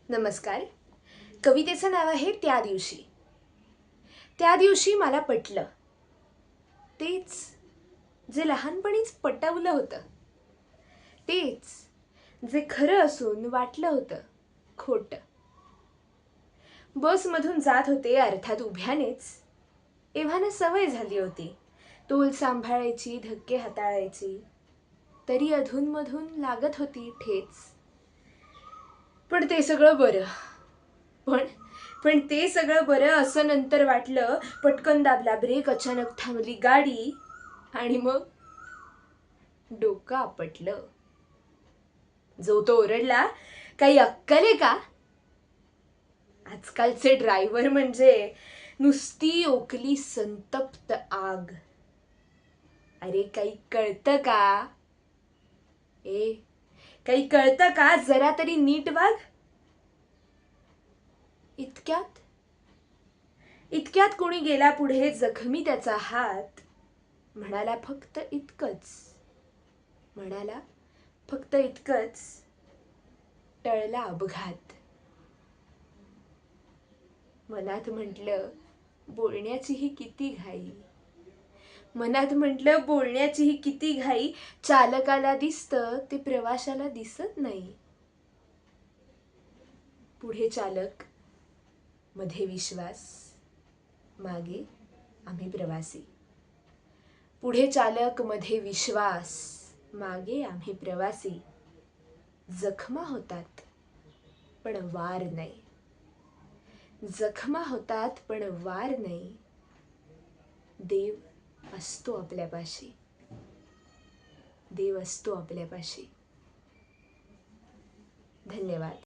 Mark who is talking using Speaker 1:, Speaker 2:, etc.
Speaker 1: नमस्कार. कवितेचं नाव आहे त्या दिवशी. त्या दिवशी मला पटलं तेच जे लहानपणीच पटवलं होतं, तेच जे खरं असून वाटलं होतं खोटं. बसमधून जात होते अर्थात उभ्यानेच. एव्हाना सवय झाली होती तोल सांभाळायची, धक्के हाताळायची. तरी अधूनमधून लागत होती ठेच. पण ते सगळं बरं. पण पण ते सगळं बरं असं नंतर वाटलं. पटकन दाबला ब्रेक, अचानक थांबली गाडी आणि मग डोकं आपटलं. जो तो ओरडला, काही अक्कल आहे का? आजकालचे ड्रायव्हर म्हणजे नुसती ओकली संतप्त आग. अरे काही कळतं का? काही कळतं का? जरा तरी नीट वाग. इतक्यात कोणी गेला पुढे, जखमी त्याचा हात. म्हणाला फक्त इतकंच, टळला अपघात. मनात म्हटलं बोलण्याचीही किती घाई. चालकाला दिसतं ते प्रवाशाला दिसत नाही. पुढे चालक, मध्ये विश्वास, मागे आम्ही प्रवासी. पुढे चालक, मध्ये विश्वास, मागे आम्ही प्रवासी. जखमा होतात पण वार नाही. देव असतो आपल्यापाशी. धन्यवाद.